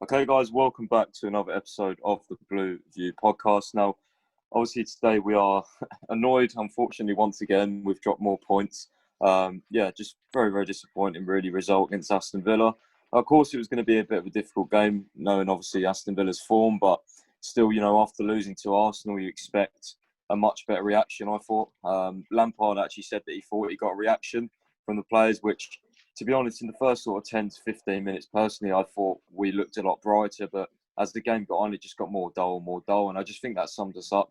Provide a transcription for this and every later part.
Okay, guys, welcome back to another episode of the Blue View podcast. Now, obviously, today we are annoyed, unfortunately, once again. We've dropped more points. Just very, very disappointing, really, result against Aston Villa. Of course, it was going to be a bit of a difficult game, knowing obviously Aston Villa's form, but still, after losing to Arsenal, you expect a much better reaction, I thought. Lampard actually said that he thought he got a reaction from the players, which, to be honest, in the first sort of 10 to 15 minutes, personally, I thought we looked a lot brighter. But as the game got on, it just got more dull. And I just think that summed us up.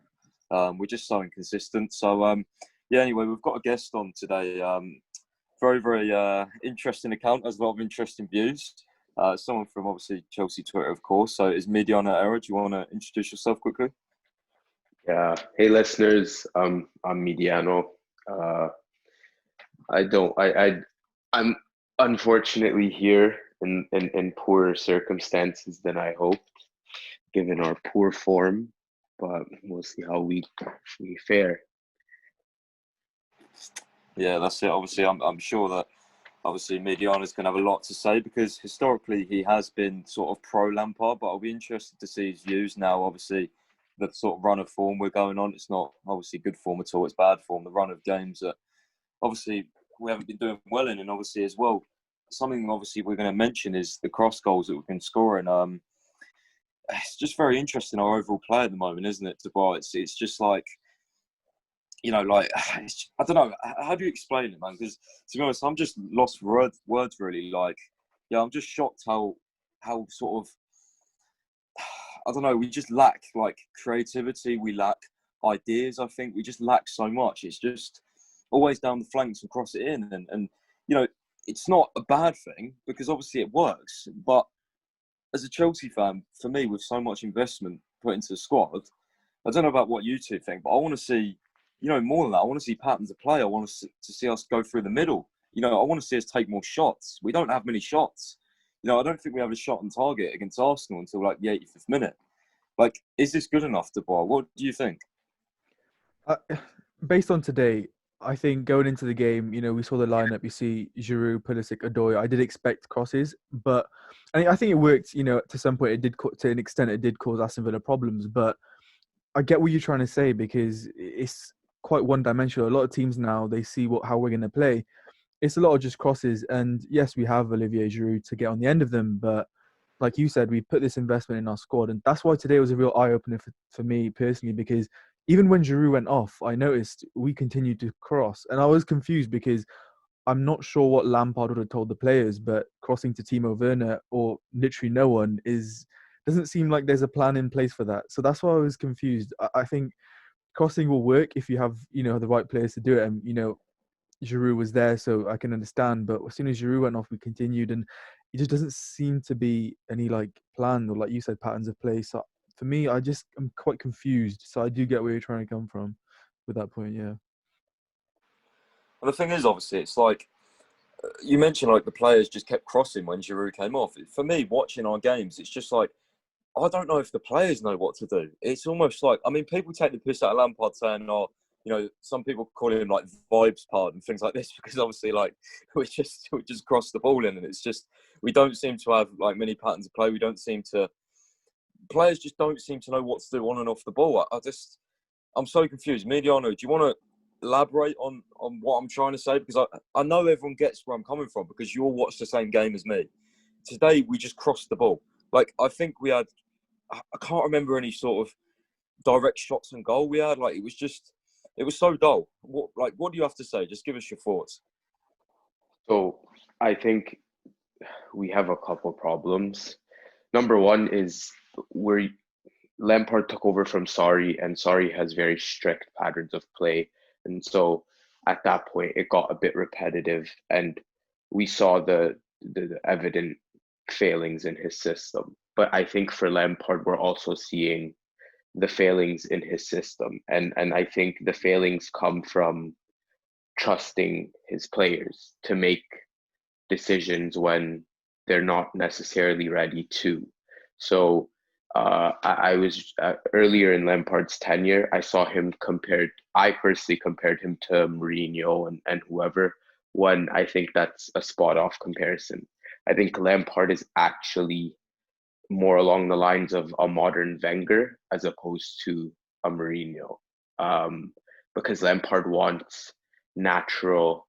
We're just so inconsistent. Anyway, we've got a guest on today. Very, very interesting account, has a lot of interesting views. Someone from, obviously, Chelsea Twitter, of course. So it's Medianoera. Do you want to introduce yourself quickly? Yeah. Hey, listeners. I'm Mediano. Uh, I don't. I'm unfortunately here in poorer circumstances than I hoped, given our poor form. But we'll see how we fare. Yeah, that's it. Obviously, I'm sure that obviously Mediana's going to have a lot to say because historically he has been sort of pro Lampard, but I'll be interested to see his views now. Obviously, the sort of run of form we're going on, it's not obviously good form at all, it's bad form. The run of games that obviously we haven't been doing well in, and obviously as well, something obviously we're going to mention is the cross goals that we've been scoring. It's just very interesting our overall play at the moment, isn't it, Dubai? It's just like, I don't know. How do you explain it, man? Because to be honest, I'm just lost for words really. Like, yeah, I'm just shocked how sort of, I don't know. We just lack like creativity. We lack ideas. I think we just lack so much. It's just always down the flanks and cross it in, and you know, it's not a bad thing because obviously it works. But as a Chelsea fan, for me, with so much investment put into the squad, I don't know about what you two think, but I want to see, more than that. I want to see patterns of play. I want to see us go through the middle. I want to see us take more shots. We don't have many shots. I don't think we have a shot on target against Arsenal until like the 85th minute. Like, is this good enough to buy? What do you think? Uh, Based on today, I think going into the game, we saw the lineup. You see Giroud, Pulisic, Odoi. I did expect crosses, but I think it worked. To some point, it did to an extent it did cause Aston Villa problems. But I get what you're trying to say because it's quite one-dimensional. A lot of teams now they see how we're going to play. It's a lot of just crosses, and yes, we have Olivier Giroud to get on the end of them, but like you said, we put this investment in our squad, and that's why today was a real eye-opener for me personally, because even when Giroud went off, I noticed we continued to cross, and I was confused because I'm not sure what Lampard would have told the players, but crossing to Timo Werner or literally no one doesn't seem like there's a plan in place for that. So that's why I was confused. I think crossing will work if you have, the right players to do it, and Giroud was there, so I can understand. But as soon as Giroud went off, we continued, and it just doesn't seem to be any like plan or, like you said, patterns of play. So for me, I'm quite confused. So I do get where you're trying to come from with that point. Yeah. Well, the thing is, obviously, it's like you mentioned, like the players just kept crossing when Giroud came off. For me, watching our games, it's just like I don't know if the players know what to do. It's almost like, I mean, people take the piss out of Lampard saying, "Oh, some people call him like vibes part and things like this," because obviously, like we just cross the ball in, and it's just we don't seem to have like many patterns of play. We don't seem to players just don't seem to know what to do on and off the ball. I'm so confused. Mediano, do you want to elaborate on what I'm trying to say? Because I know everyone gets where I'm coming from because you all watch the same game as me. Today we just crossed the ball. Like I think we had, I can't remember any sort of direct shots on goal we had. Like it was so dull. What do you have to say? Just give us your thoughts. So I think we have a couple problems. Number one is where Lampard took over from Sarri, and Sarri has very strict patterns of play, and so at that point it got a bit repetitive, and we saw the evident failings in his system. But I think for Lampard, we're also seeing the failings in his system, and I think the failings come from trusting his players to make decisions when they're not necessarily ready to. So I was earlier in Lampard's tenure, I saw him compared. I personally compared him to Mourinho and whoever. When I think that's a spot off comparison. I think Lampard is actually more along the lines of a modern Wenger as opposed to a Mourinho, because Lampard wants natural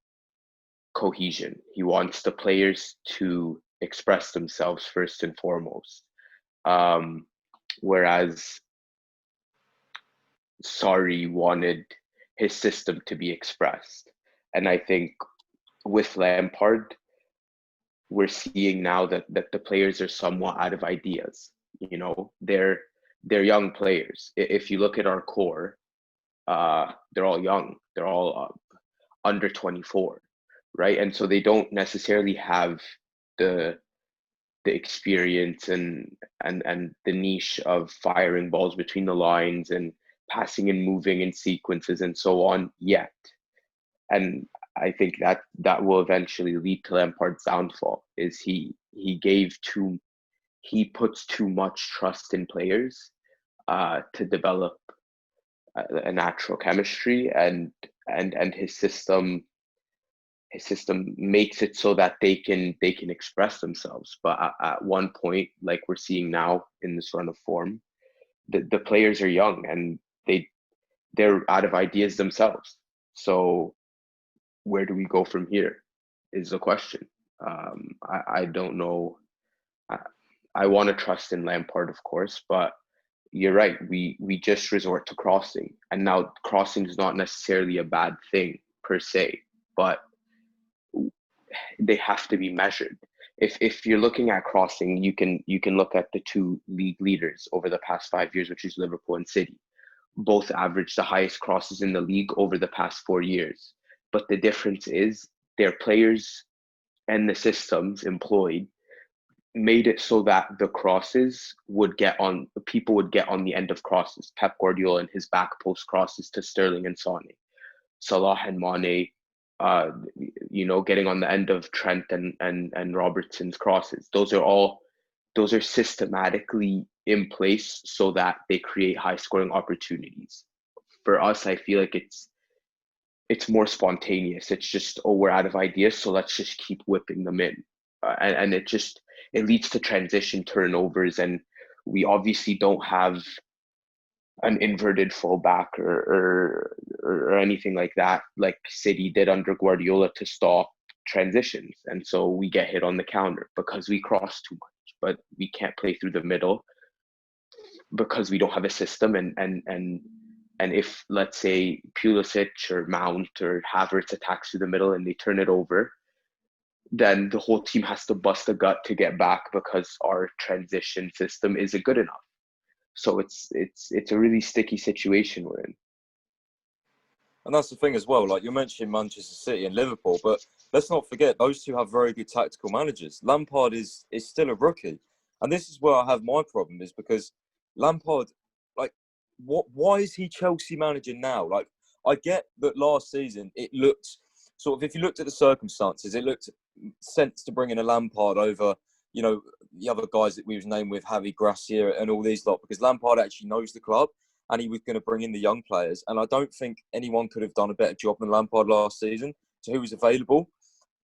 cohesion. He wants the players to express themselves first and foremost, whereas Sarri wanted his system to be expressed. And I think with Lampard, we're seeing now that the players are somewhat out of ideas. You know, they're young players. If you look at our core, they're all young. They're all under 24, right? And so they don't necessarily have the experience and the niche of firing balls between the lines and passing and moving in sequences and so on yet. And I think that will eventually lead to Lampard's downfall. Is he puts too much trust in players to develop a natural chemistry, and his system makes it so that they can express themselves. But at one point, like we're seeing now in this run of form, the players are young and they're out of ideas themselves. So where do we go from here is the question. I don't know. I want to trust in Lampard, of course, but you're right. We just resort to crossing, and now crossing is not necessarily a bad thing per se, but they have to be measured. If you're looking at crossing, you can look at the two league leaders over the past 5 years, which is Liverpool and City. Both averaged the highest crosses in the league over the past 4 years. But the difference is their players and the systems employed made it so that the crosses people would get on the end of crosses. Pep Guardiola and his back post crosses to Sterling and Sane. Salah and Mane, getting on the end of Trent and Robertson's crosses. Those are systematically in place so that they create high scoring opportunities. For us, I feel like it's more spontaneous. It's just, we're out of ideas, so let's just keep whipping them in. And it leads to transition turnovers, and we obviously don't have an inverted fullback or anything like that, like City did under Guardiola to stop transitions. And so we get hit on the counter because we cross too much, but we can't play through the middle because we don't have a system. And if, let's say, Pulisic or Mount or Havertz attacks through the middle and they turn it over, then the whole team has to bust a gut to get back because our transition system isn't good enough. So it's a really sticky situation we're in. And that's the thing as well. Like, you're mentioning Manchester City and Liverpool, but let's not forget those two have very good tactical managers. Lampard is still a rookie, and this is where I have my problem, is because Lampard, like, why is he Chelsea manager now? Like, I get that last season it looked sort of, if you looked at the circumstances, it looked sense to bring in a Lampard over, the other guys that we was named with, Javi Gracia and all these lot, because Lampard actually knows the club and he was going to bring in the young players. And I don't think anyone could have done a better job than Lampard last season to who was available.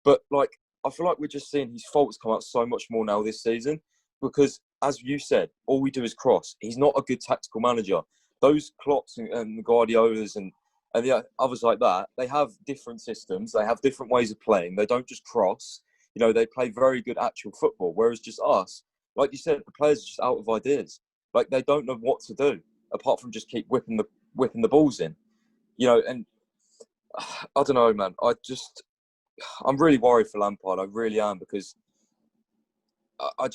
But, like, I feel like we're just seeing his faults come out so much more now this season because, as you said, all we do is cross. He's not a good tactical manager. Those Klopps and Guardiolas and the others like that, they have different systems. They have different ways of playing. They don't just cross. They play very good actual football. Whereas just us, like you said, the players are just out of ideas. Like, they don't know what to do apart from just keep whipping the balls in. And I don't know, man. I'm really worried for Lampard. I really am, because I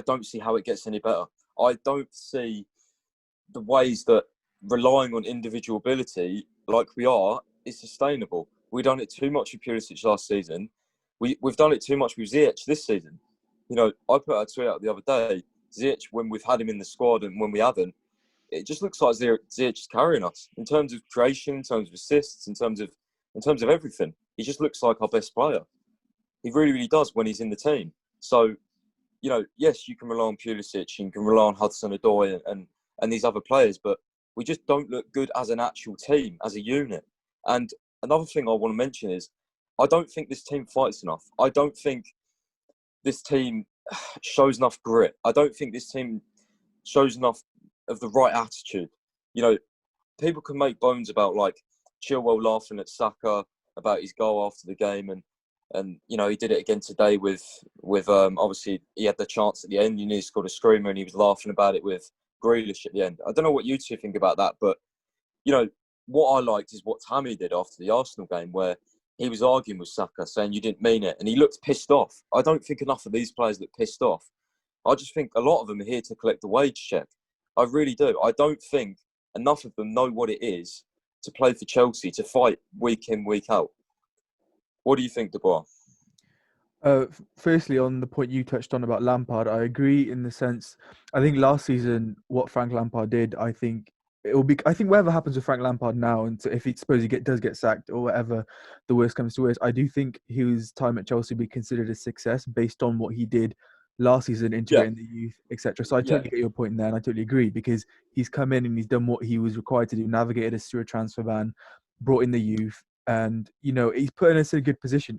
don't see how it gets any better. I don't see the ways that relying on individual ability like we are is sustainable. We've done it too much with Pulisic last season. We've done it too much with Ziyech this season. I put a tweet out the other day. Ziyech, when we've had him in the squad and when we haven't, it just looks like Ziyech is carrying us in terms of creation, in terms of assists, in terms of everything. He just looks like our best player. He really, really does when he's in the team. So, yes, you can rely on Pulisic, you can rely on Hudson-Odoi and these other players, but we just don't look good as an actual team, as a unit. And another thing I want to mention is I don't think this team fights enough. I don't think this team shows enough grit. I don't think this team shows enough of the right attitude. You know, people can make bones about like Chilwell laughing at Saka about his goal after the game, and you know he did it again today with obviously he had the chance at the end. You knew he scored a screamer, and he was laughing about it with Grealish at the end. I don't know what you two think about that, but you know what I liked is what Tammy did after the Arsenal game, where he was arguing with Saka, saying you didn't mean it, and he looked pissed off. I don't think enough of these players look pissed off. I just think a lot of them are here to collect the wage check. I really do. I don't think enough of them know what it is to play for Chelsea, to fight week in, week out. What do you think, Dubois? Firstly, on the point you touched on about Lampard, I agree in the sense, I think last season, what Frank Lampard did, I think whatever happens with Frank Lampard now, and if he suppose he does get sacked or whatever, the worst comes to worst, I do think his time at Chelsea will be considered a success based on what he did last season, integrating the youth, etc. So I totally get your point there, and I totally agree, because he's come in and he's done what he was required to do, navigated us through a transfer ban, brought in the youth, and you know he's putting us in a good position.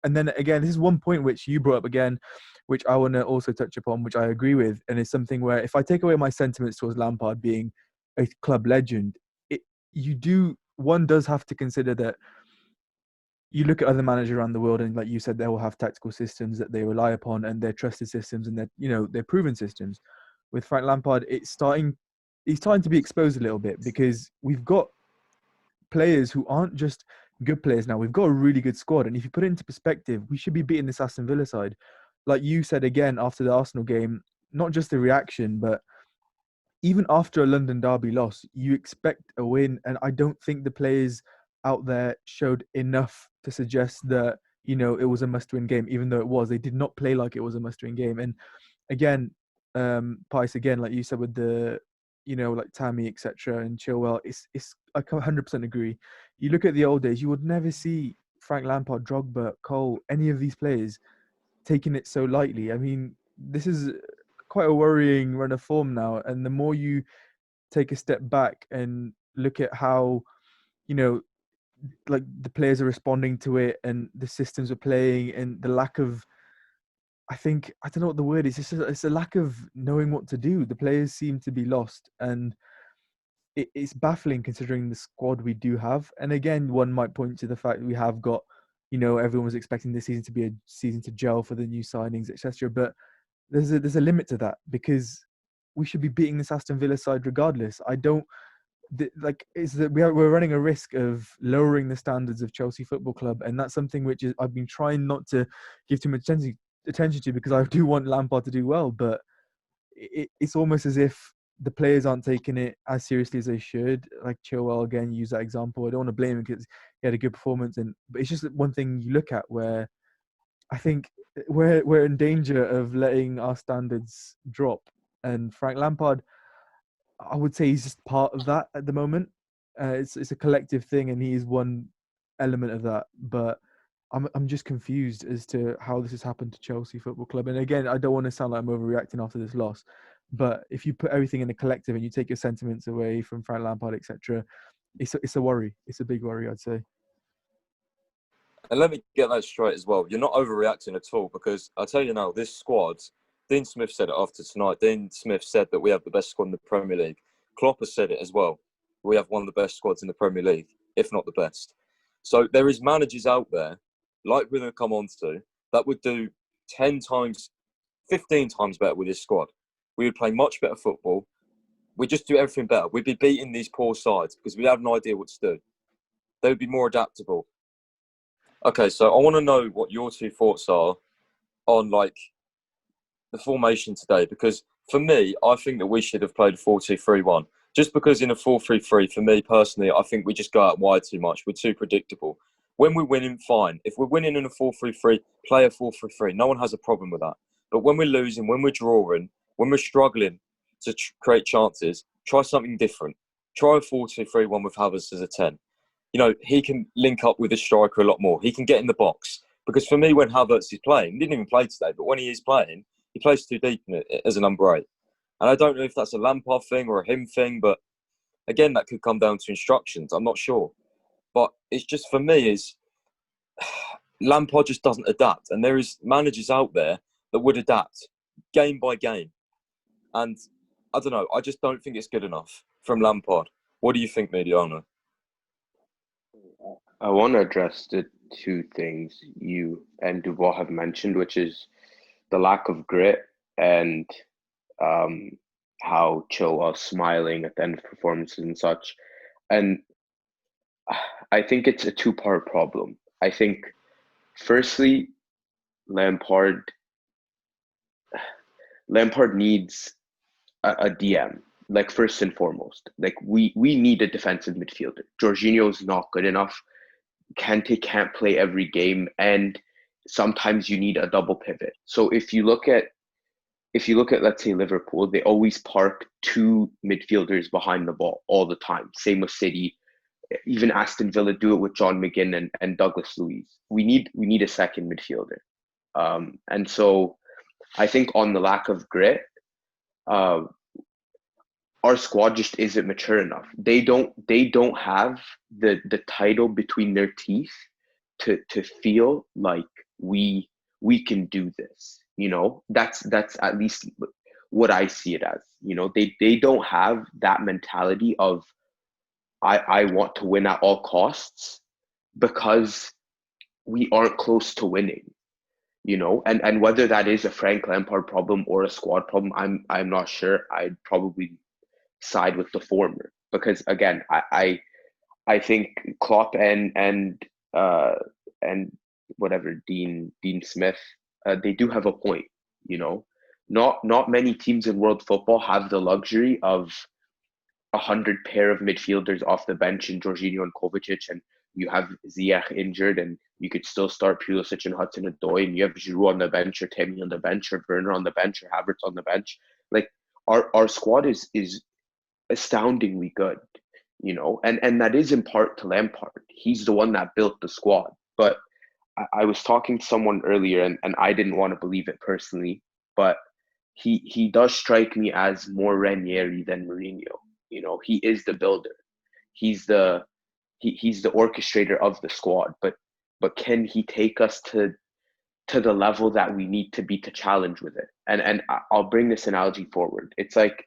And then again, this is one point which you brought up again, which I want to also touch upon, which I agree with, and it's something where if I take away my sentiments towards Lampard being a club legend, one does have to consider that you look at other managers around the world, and like you said, they will have tactical systems that they rely upon, and they're trusted systems, and they're proven systems. With Frank Lampard, he's starting to be exposed a little bit, because we've got players who aren't just good players now. We've got a really good squad, and if you put it into perspective, we should be beating this Aston Villa side. Like you said again after the Arsenal game, not just the reaction, but even after a London derby loss, you expect a win, and I don't think the players out there showed enough to suggest that it was a must-win game. Even though it was, they did not play like it was a must-win game. And again, Pice, again, like you said with the like Tammy, etc., and Chilwell, it's I 100% agree. You look at the old days, you would never see Frank Lampard, Drogba, Cole, any of these players taking it so lightly. I mean, this is quite a worrying run of form now, and the more you take a step back and look at how like the players are responding to it, and the systems are playing, and the lack of, I don't know what the word is. It's a lack of knowing what to do. The players seem to be lost, and it's baffling considering the squad we do have. And again, one might point to the fact that we have got, everyone was expecting this season to be a season to gel for the new signings, etc. But there's a limit to that, because we should be beating this Aston Villa side regardless. We're running a risk of lowering the standards of Chelsea Football Club, and that's something which I've been trying not to give too much attention to, because I do want Lampard to do well, but it's almost as if the players aren't taking it as seriously as they should. Like Chilwell, again, use that example. I don't want to blame him because he had a good performance, but it's just one thing you look at where I think we're in danger of letting our standards drop. And Frank Lampard, I would say he's just part of that at the moment. It's a collective thing, and he is one element of that. But I'm just confused as to how this has happened to Chelsea Football Club. And again, I don't want to sound like I'm overreacting after this loss, but if you put everything in a collective and you take your sentiments away from Frank Lampard, etc., it's a worry. It's a big worry, I'd say. And let me get that straight as well. You're not overreacting at all, because I'll tell you now, this squad, Dean Smith said it after tonight. Dean Smith said that we have the best squad in the Premier League. Klopp has said it as well. We have one of the best squads in the Premier League, if not the best. So there is managers out there, like we're going to come on to, that would do 10 times, 15 times better with this squad. We would play much better football. We'd just do everything better. We'd be beating these poor sides because we have no idea what to do. They would be more adaptable. Okay, so I want to know what your two thoughts are on like the formation today, because for me, I think that we should have played a 4-2-3-1. Just because in a 4-3-3, for me personally, I think we just go out wide too much. We're too predictable. When we're winning, fine. If we're winning in a 4-3-3, play a 4-3-3. No one has a problem with that. But when we're losing, when we're drawing, when we're struggling to create chances, try something different. Try a 4-2-3-1 with Havertz as a 10. He can link up with the striker a lot more. He can get in the box. Because for me, when Havertz is playing, he didn't even play today, but when he is playing, he plays too deep in it as a number 8. And I don't know if that's a Lampard thing or a him thing, but again, that could come down to instructions. I'm not sure. But it's just, for me, is Lampard just doesn't adapt. And there is managers out there that would adapt game by game. And I don't know, I just don't think it's good enough from Lampard. What do you think, Medianoera? I want to address the two things you and Dubois have mentioned, which is the lack of grit and how Chill was smiling at the end of performances and such. And I think it's a two-part problem. I think, firstly, Lampard needs a DM. Like, first and foremost, like we need a defensive midfielder. Jorginho's not good enough. Kante can't play every game, and sometimes you need a double pivot. So if you look at let's say Liverpool, they always park two midfielders behind the ball all the time. Same with City. Even Aston Villa do it with John McGinn and Douglas Luiz. We need a second midfielder. And so I think on the lack of grit, our squad just isn't mature enough. They don't have the title between their teeth to feel like we can do this. You know, that's at least what I see it as. You know, they don't have that mentality of I want to win at all costs, because we aren't close to winning. You know, and whether that is a Frank Lampard problem or a squad problem, I'm not sure. I'd probably side with the former, because again, I think Klopp and whatever Dean Smith, they do have a point. You know, not many teams in world football have the luxury of 100 pair of midfielders off the bench in Jorginho and Kovacic, and you have Ziyech injured, and you could still start Pulisic and Hudson-Odoi, and you have Giroud on the bench, or Tammy on the bench, or Werner on the bench, or Havertz on the bench. Like our squad is astoundingly good, you know, and that is in part to Lampard. He's the one that built the squad. But I was talking to someone earlier, and I didn't want to believe it personally, but he does strike me as more Ranieri than Mourinho. You know, he is the builder. He's the orchestrator of the squad. But can he take us to the level that we need to be to challenge with it? And I'll bring this analogy forward. It's like,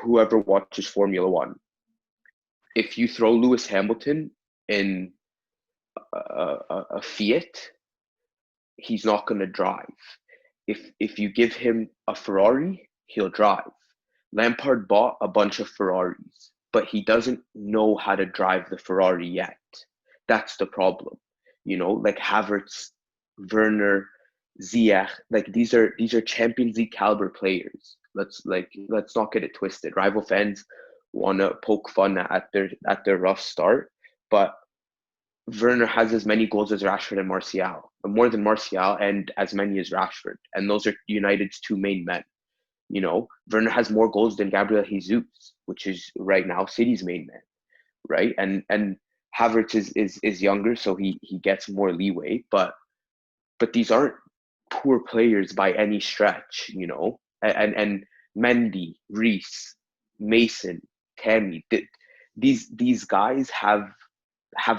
whoever watches Formula One, if you throw Lewis Hamilton in a Fiat, he's not going to drive. If you give him a Ferrari, he'll drive. Lampard bought a bunch of Ferraris, but he doesn't know how to drive the Ferrari yet. That's the problem. You know, like Havertz, Werner, Ziyech, like these are Champions League caliber players. Let's not get it twisted. Rival fans want to poke fun at their rough start, but Werner has as many goals as Rashford and Martial, more than Martial, and as many as Rashford, and those are United's two main men. You know, Werner has more goals than Gabriel Jesus, which is right now City's main man, right? And Havertz is younger, so he gets more leeway, but these aren't poor players by any stretch, you know. And Mendy, Reece, Mason, Tammy, these guys have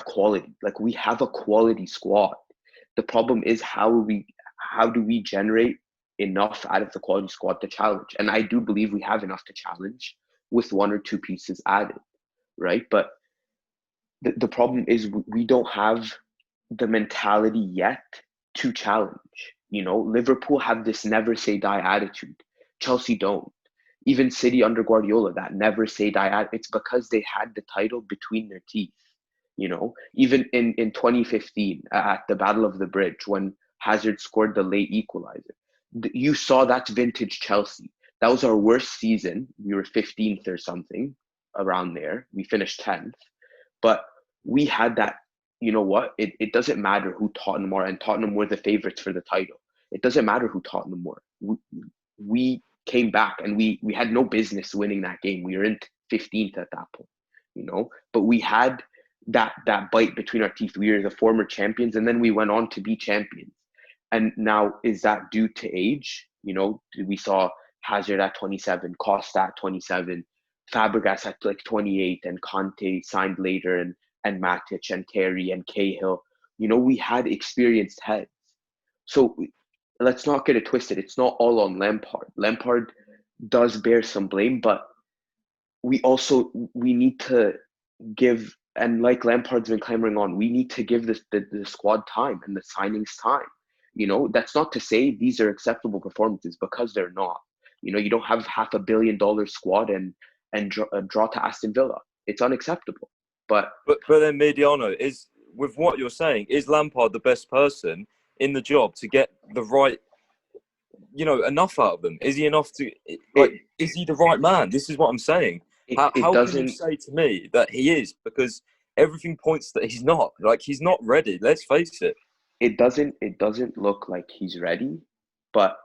quality. Like, we have a quality squad. The problem is how do we generate enough out of the quality squad to challenge? And I do believe we have enough to challenge with one or two pieces added, right? But the problem is we don't have the mentality yet to challenge. You know, Liverpool have this never say die attitude. Chelsea don't. Even City under Guardiola, that never say die attitude. It's because they had the title between their teeth. You know, even in 2015 at the Battle of the Bridge, when Hazard scored the late equalizer, you saw that's vintage Chelsea. That was our worst season. We were 15th or something around there. We finished 10th. But we had that, you know what? It doesn't matter who Tottenham are, and Tottenham were the favorites for the title. It doesn't matter who Tottenham were. We came back, and we had no business winning that game. We were in 15th at that point, you know? But we had that bite between our teeth. We were the former champions, and then we went on to be champions. And now, is that due to age? You know, we saw Hazard at 27, Costa at 27, Fabregas at like 28, and Conte signed later, and Matic and Terry and Cahill. You know, we had experienced heads. So let's not get it twisted. It's not all on Lampard. Lampard does bear some blame, but we need to give, and like Lampard's been clamoring on, we need to give the squad time and the signings time. That's not to say these are acceptable performances, because they're not. You don't have $500 million squad and draw to Aston Villa. It's unacceptable. But then Mediano, is with what you're saying, is Lampard the best person in the job to get the right, enough out of them? Is he enough to is he the right man? This is what I'm saying. How can you say to me that he is? Because everything points that he's not. Like, he's not ready. Let's face it. It doesn't look like he's ready, but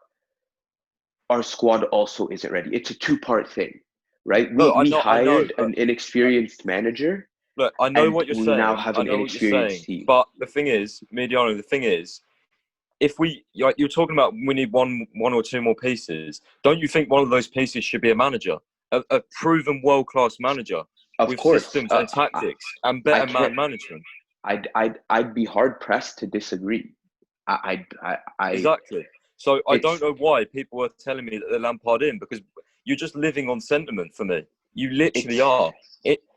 our squad also isn't ready. It's a two-part thing, right? We hired an inexperienced manager. Look, I know what you're saying. We now have an inexperienced team. But the thing is, Mediano, if you're talking about we need one or two more pieces, don't you think one of those pieces should be a manager? A proven world-class manager with systems and tactics and better man management. I'd be hard-pressed to disagree. Exactly. So I don't know why people are telling me that they're Lampard in, because you're just living on sentiment for me. You literally are.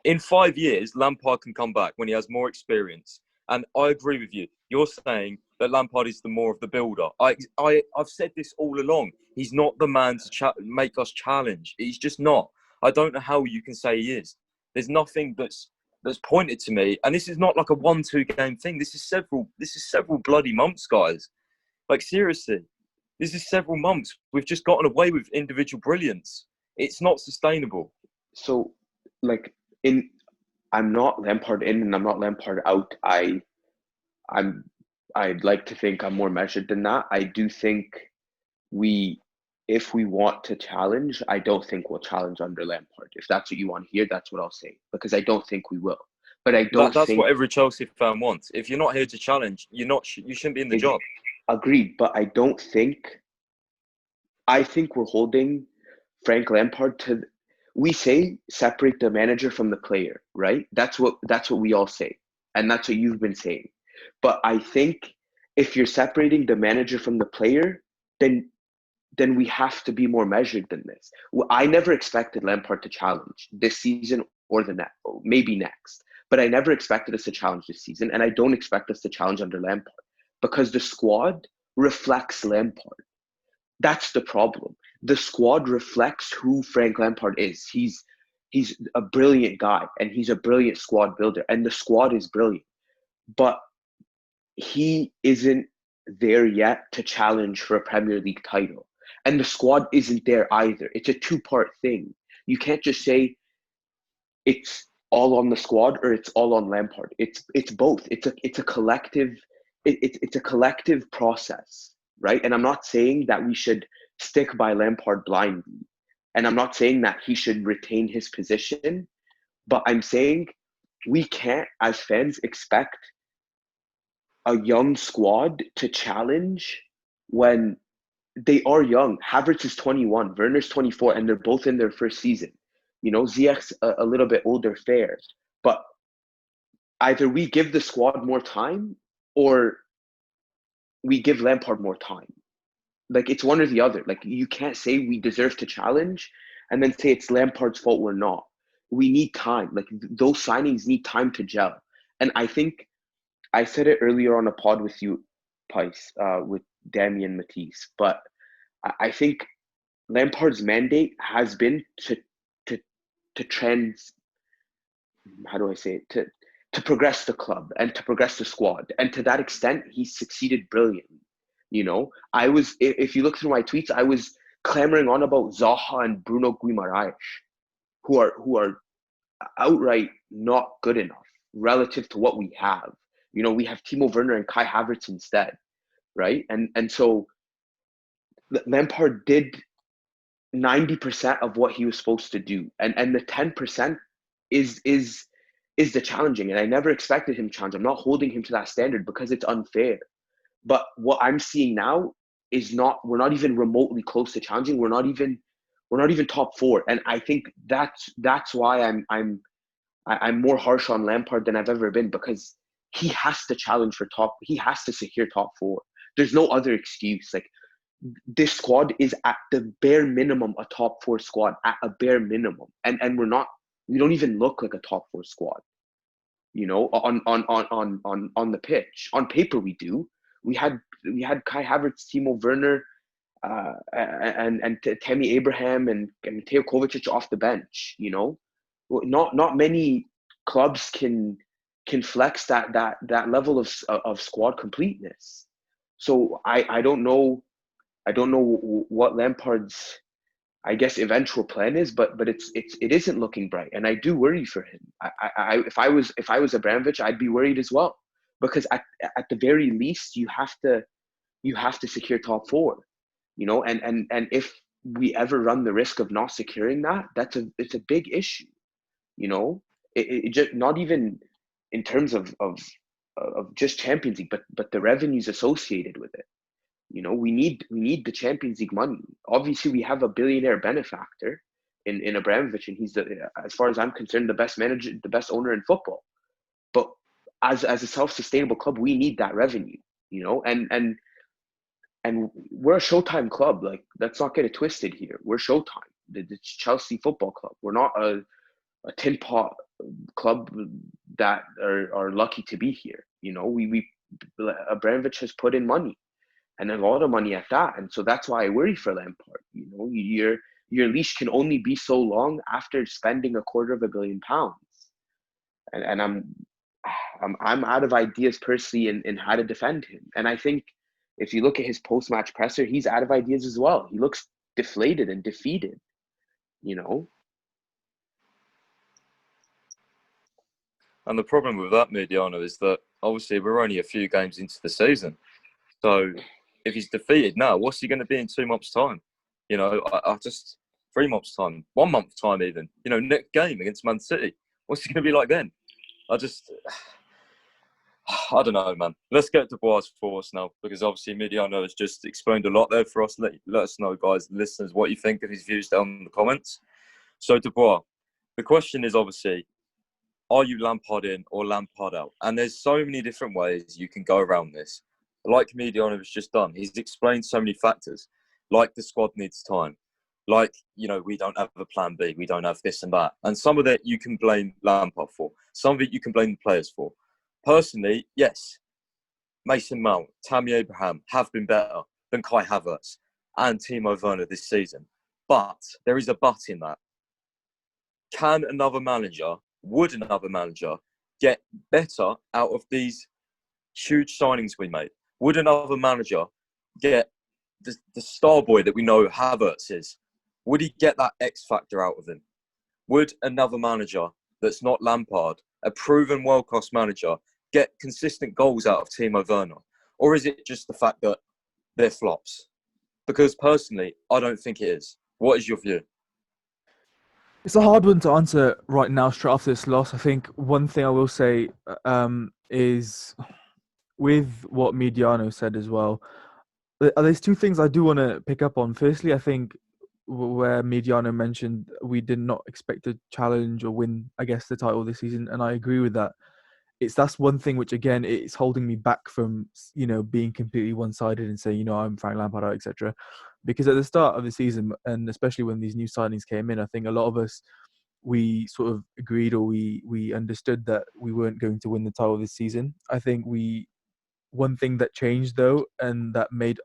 In 5 years, Lampard can come back when he has more experience. And I agree with you. You're saying that Lampard is the more of the builder. I've said this all along. He's not the man to make us challenge. He's just not. I don't know how you can say he is. There's nothing that's pointed to me. And this is not like a 1-2 game thing. This is several bloody months, guys. Like, seriously. This is several months. We've just gotten away with individual brilliance. It's not sustainable. So, I'm not Lampard in and I'm not Lampard out. I'd like to think I'm more measured than that. I do think if we want to challenge, I don't think we'll challenge under Lampard. If that's what you want to hear, that's what I'll say, because I don't think we will. But I don't think... That's what every Chelsea fan wants. If you're not here to challenge, you shouldn't be in the job. Agreed, but I think we're holding Frank Lampard to... We say separate the manager from the player, right? That's what we all say. And that's what you've been saying. But I think if you're separating the manager from the player, then we have to be more measured than this. I never expected Lampard to challenge this season or maybe next. But I never expected us to challenge this season, and I don't expect us to challenge under Lampard, because the squad reflects Lampard. That's the problem. The squad reflects who Frank Lampard is. He's a brilliant guy, and he's a brilliant squad builder, and the squad is brilliant. But he isn't there yet to challenge for a Premier League title. And the squad isn't there either. It's a two-part thing. You can't just say it's all on the squad or it's all on Lampard. It's both. It's a collective. It's a collective process, right? And I'm not saying that we should stick by Lampard blindly, and I'm not saying that he should retain his position, but I'm saying we can't, as fans, expect a young squad to challenge when they are young. Havertz is 21, Werner's 24, and they're both in their first season. Ziyech's a little bit older, fair, but either we give the squad more time or we give Lampard more time. Like, it's one or the other. Like, you can't say we deserve to challenge and then say it's Lampard's fault we're not. We need time. Like, those signings need time to gel. And I think I said it earlier on a pod with you, Pice, with Damien Matisse, but I think Lampard's mandate has been to progress the club and to progress the squad. And to that extent, he succeeded brilliantly. If you look through my tweets, I was clamoring on about Zaha and Bruno Guimaraes, who are outright not good enough relative to what we have. We have Timo Werner and Kai Havertz instead, right? And so Lampard did 90% of what he was supposed to do, and the 10% is the challenging. And I never expected him to challenge. I'm not holding him to that standard because it's unfair. But what I'm seeing now is we're not even remotely close to challenging. We're not even top four. And I think that's why I'm more harsh on Lampard than I've ever been, because he has to challenge for he has to secure top four. There's no other excuse. Like, this squad is at the bare minimum a top 4 squad, at a bare minimum, and we don't even look like a top 4 squad. On the pitch, on paper we do. We had Kai Havertz, Timo Werner, and Tammy Abraham and Mateo Kovacic off the bench. Not many clubs can flex that level of squad completeness. So I don't know what Lampard's, I guess, eventual plan is, but it isn't looking bright, and I do worry for him. If I was Abramovich, I'd be worried as well, because at the very least you have to secure top 4, and if we ever run the risk of not securing that, it's a big issue. It just, not even in terms of just Champions League, but the revenues associated with it. We need the Champions League money. Obviously, we have a billionaire benefactor in Abramovich, and he's, as far as I'm concerned, the best manager, the best owner in football. But as a self-sustainable club, we need that revenue, and we're a Showtime club. Like, let's not get it twisted here. We're Showtime, the Chelsea Football Club. We're not a tin pot club that are lucky to be here. We Abramovich has put in money, and a lot of money at that, and so that's why I worry for Lampard. Your leash can only be so long after spending £250 million, and I'm out of ideas personally in how to defend him. And I think if you look at his post-match presser, he's out of ideas as well. He looks deflated and defeated. And the problem with that, Medianoera, is that obviously we're only a few games into the season. So if he's defeated now, what's he going to be in 2 months' time? I just 3 months' time, 1 month's time even. Next game against Man City, what's he going to be like then? I don't know, man. Let's get to Dubois' thoughts now, because obviously Medianoera has just explained a lot there for us. Let us know, guys, listeners, what you think of his views down in the comments. So Dubois, the question is obviously, are you Lampard in or Lampard out? And there's so many different ways you can go around this. Like Medianoera has just done, he's explained so many factors. Like the squad needs time. Like, we don't have a plan B. We don't have this and that. And some of it you can blame Lampard for. Some of it you can blame the players for. Personally, yes, Mason Mount, Tammy Abraham have been better than Kai Havertz and Timo Werner this season. But there is a but in that. Would another manager get better out of these huge signings we made? Would another manager get the star boy that we know Havertz is? Would he get that X factor out of him? Would another manager that's not Lampard, a proven world-class manager, get consistent goals out of Timo Werner? Or is it just the fact that they're flops? Because personally, I don't think it is. What is your view? It's a hard one to answer right now, straight after this loss. I think one thing I will say is, with what Mediano said as well, there's two things I do want to pick up on. Firstly, I think where Mediano mentioned we did not expect to challenge or win, I guess, the title this season, and I agree with that. That's one thing which, again, it's holding me back from being completely one-sided and saying I'm Frank Lampard out, etc. Because at the start of the season, and especially when these new signings came in, I think a lot of us, we sort of agreed, or we understood that we weren't going to win the title this season. I think one thing that changed though, and that made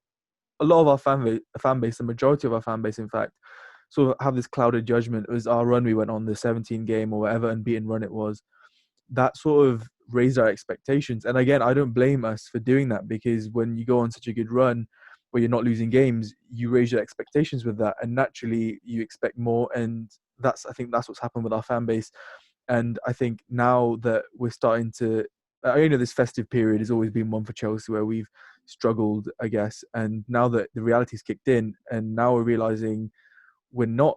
a lot of our fan base, the majority of our fan base, in fact, sort of have this clouded judgment, was our run we went on, the 17 game or whatever unbeaten run it was. That sort of raised our expectations. And again, I don't blame us for doing that, because when you go on such a good run where you're not losing games, you raise your expectations with that, and naturally you expect more. And I think that's what's happened with our fan base. And I think now that we're starting to, this festive period has always been one for Chelsea where we've struggled, I guess. And now that the reality's kicked in, and now we're realizing we're not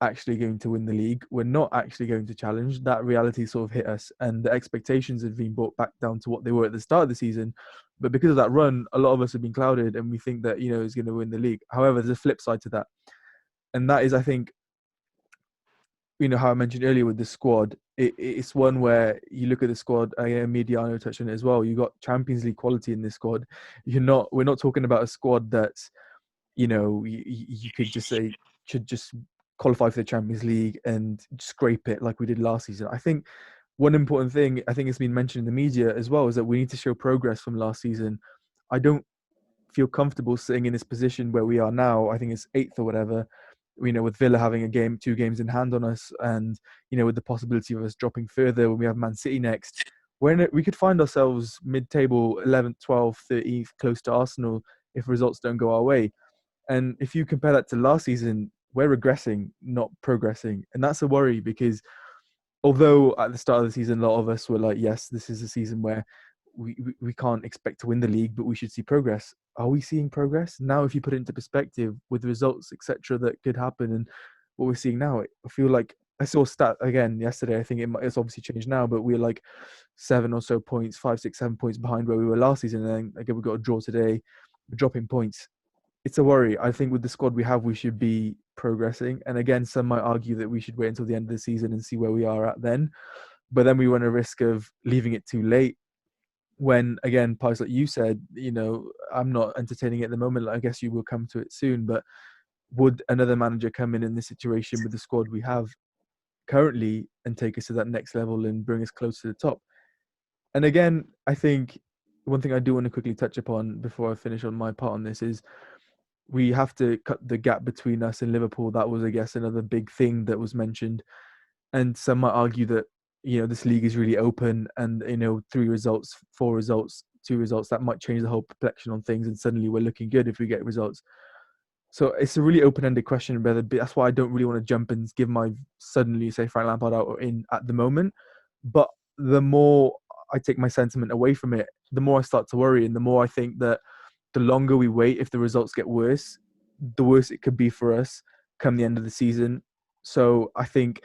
actually going to win the league, we're not actually going to challenge, that reality sort of hit us, and the expectations have been brought back down to what they were at the start of the season. But because of that run, a lot of us have been clouded, and we think that is going to win the league. However, there's a flip side to that, and that is, I think, how I mentioned earlier with the squad, it's one where you look at the squad. Mediano touched on it as well. You got Champions League quality in this squad. We're not talking about a squad that's you could just say should just qualify for the Champions League and scrape it like we did last season. I think one important thing I think has been mentioned in the media as well is that we need to show progress from last season. I don't feel comfortable sitting in this position where we are now. I think it's 8th or whatever. With Villa having 2 games in hand on us, and with the possibility of us dropping further when we have Man City next, when we could find ourselves mid-table, 11th, 12th, 13th, close to Arsenal if results don't go our way. And if you compare that to last season, we're regressing, not progressing, and that's a worry because although at the start of the season, a lot of us were like, yes, this is a season where we can't expect to win the league, but we should see progress. Are we seeing progress? Now, if you put it into perspective with the results, etc., that could happen and what we're seeing now, I feel like I saw a stat again yesterday. I think it's obviously changed now, but we're like 7 or so points, 5, 6, 7 points behind where we were last season. And then again, we got a draw today. We're dropping points. It's a worry. I think with the squad we have, we should be progressing. And again, some might argue that we should wait until the end of the season and see where we are at then. But then we run a risk of leaving it too late. When, again, Pies, like you said, I'm not entertaining it at the moment. I guess you will come to it soon. But would another manager come in this situation with the squad we have currently and take us to that next level and bring us close to the top? And again, I think one thing I do want to quickly touch upon before I finish on my part on this is we have to cut the gap between us and Liverpool. That was, I guess, another big thing that was mentioned. And some might argue that, this league is really open and, 3 results, 4 results, 2 results, that might change the whole complexion on things. And suddenly we're looking good if we get results. So it's a really open-ended question. That's why I don't really want to jump and give my suddenly say Frank Lampard out or in at the moment. But the more I take my sentiment away from it, the more I start to worry. And the more I think that the longer we wait, if the results get worse, the worse it could be for us come the end of the season. So I think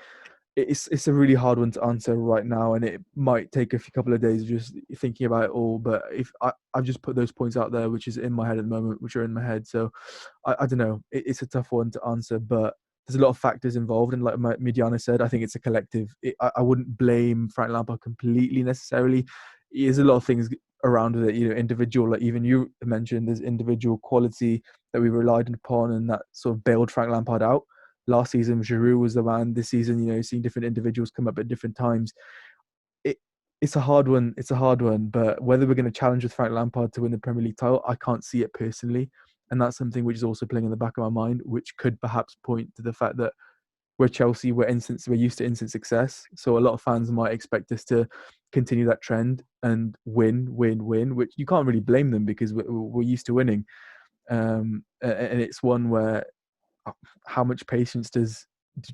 it's a really hard one to answer right now, and it might take a couple of days just thinking about it all. But if I've just put those points out there, which is in my head at the moment, which are in my head. So I don't know. It's a tough one to answer, but there's a lot of factors involved. And like Medianoera said, I think it's a collective. I wouldn't blame Frank Lampard completely necessarily. There's a lot of things around with it, individual, like even you mentioned, there's individual quality that we relied upon and that sort of bailed Frank Lampard out. Last season, Giroud was the man. This season, seeing different individuals come up at different times. It's a hard one. It's a hard one. But whether we're going to challenge with Frank Lampard to win the Premier League title, I can't see it personally. And that's something which is also playing in the back of my mind, which could perhaps point to the fact that we're Chelsea, we're used to instant success. So a lot of fans might expect us to continue that trend and win, which you can't really blame them because we're used to winning. And it's one where how much patience do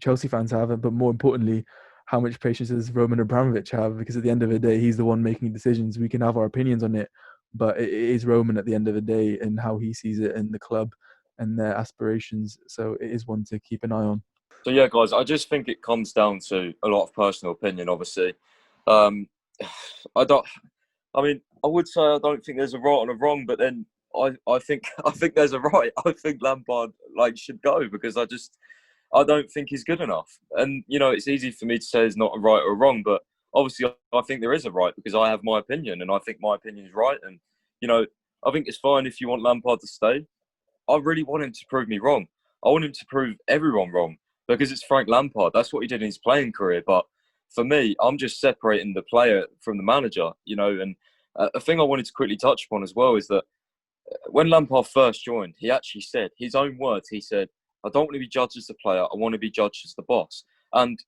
Chelsea fans have? But more importantly, how much patience does Roman Abramovich have? Because at the end of the day, he's the one making decisions. We can have our opinions on it, but it is Roman at the end of the day and how he sees it in the club and their aspirations. So it is one to keep an eye on. So yeah, guys, I just think it comes down to a lot of personal opinion. Obviously, I would say I don't think there's a right and a wrong, but then I think there's a right. I think Lampard should go because I don't think he's good enough. And it's easy for me to say there's not a right or a wrong, but obviously I think there is a right because I have my opinion and I think my opinion is right. And I think it's fine if you want Lampard to stay. I really want him to prove me wrong. I want him to prove everyone wrong because it's Frank Lampard. That's what he did in his playing career. But for me, I'm just separating the player from the manager, And a thing I wanted to quickly touch upon as well is that when Lampard first joined, he actually said, his own words, he said, I don't want to be judged as the player, I want to be judged as the boss. And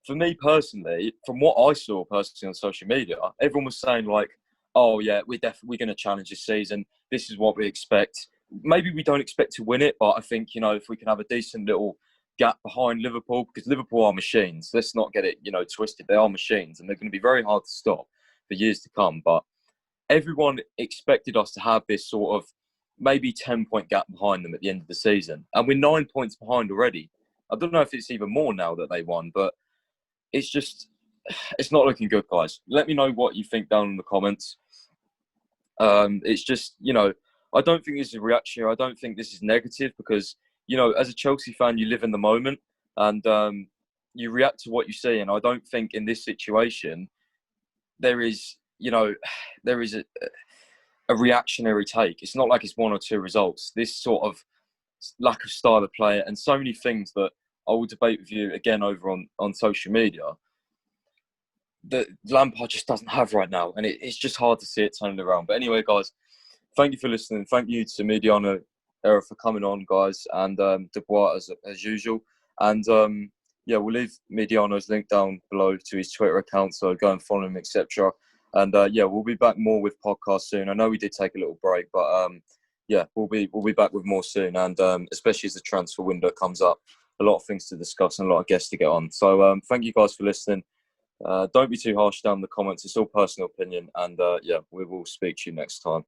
for me personally, from what I saw personally on social media, everyone was saying oh yeah, we're going to challenge this season. This is what we expect. Maybe we don't expect to win it, but I think, if we can have a decent little gap behind Liverpool, because Liverpool are machines. Let's not get it, twisted. They are machines and they're going to be very hard to stop for years to come. But everyone expected us to have this sort of maybe 10-point gap behind them at the end of the season. And we're 9 points behind already. I don't know if it's even more now that they won, but it's not looking good, guys. Let me know what you think down in the comments. It's just, I don't think this is reactionary. I don't think this is negative because, as a Chelsea fan, you live in the moment and you react to what you see. And I don't think in this situation, there is a reactionary take. It's not like it's 1 or 2 results. This sort of lack of style of play, and so many things that I will debate with you again over on social media that Lampard just doesn't have right now. And it's just hard to see it turning around. But anyway, guys, thank you for listening. Thank you to Medianoera for coming on, guys, and Dubois as usual. And we'll leave Mediano's link down below to his Twitter account, so go and follow him, etc. And we'll be back more with podcasts soon. I know we did take a little break, but we'll be back with more soon. And especially as the transfer window comes up, a lot of things to discuss and a lot of guests to get on. So thank you guys for listening. Don't be too harsh down in the comments. It's all personal opinion, and we will speak to you next time.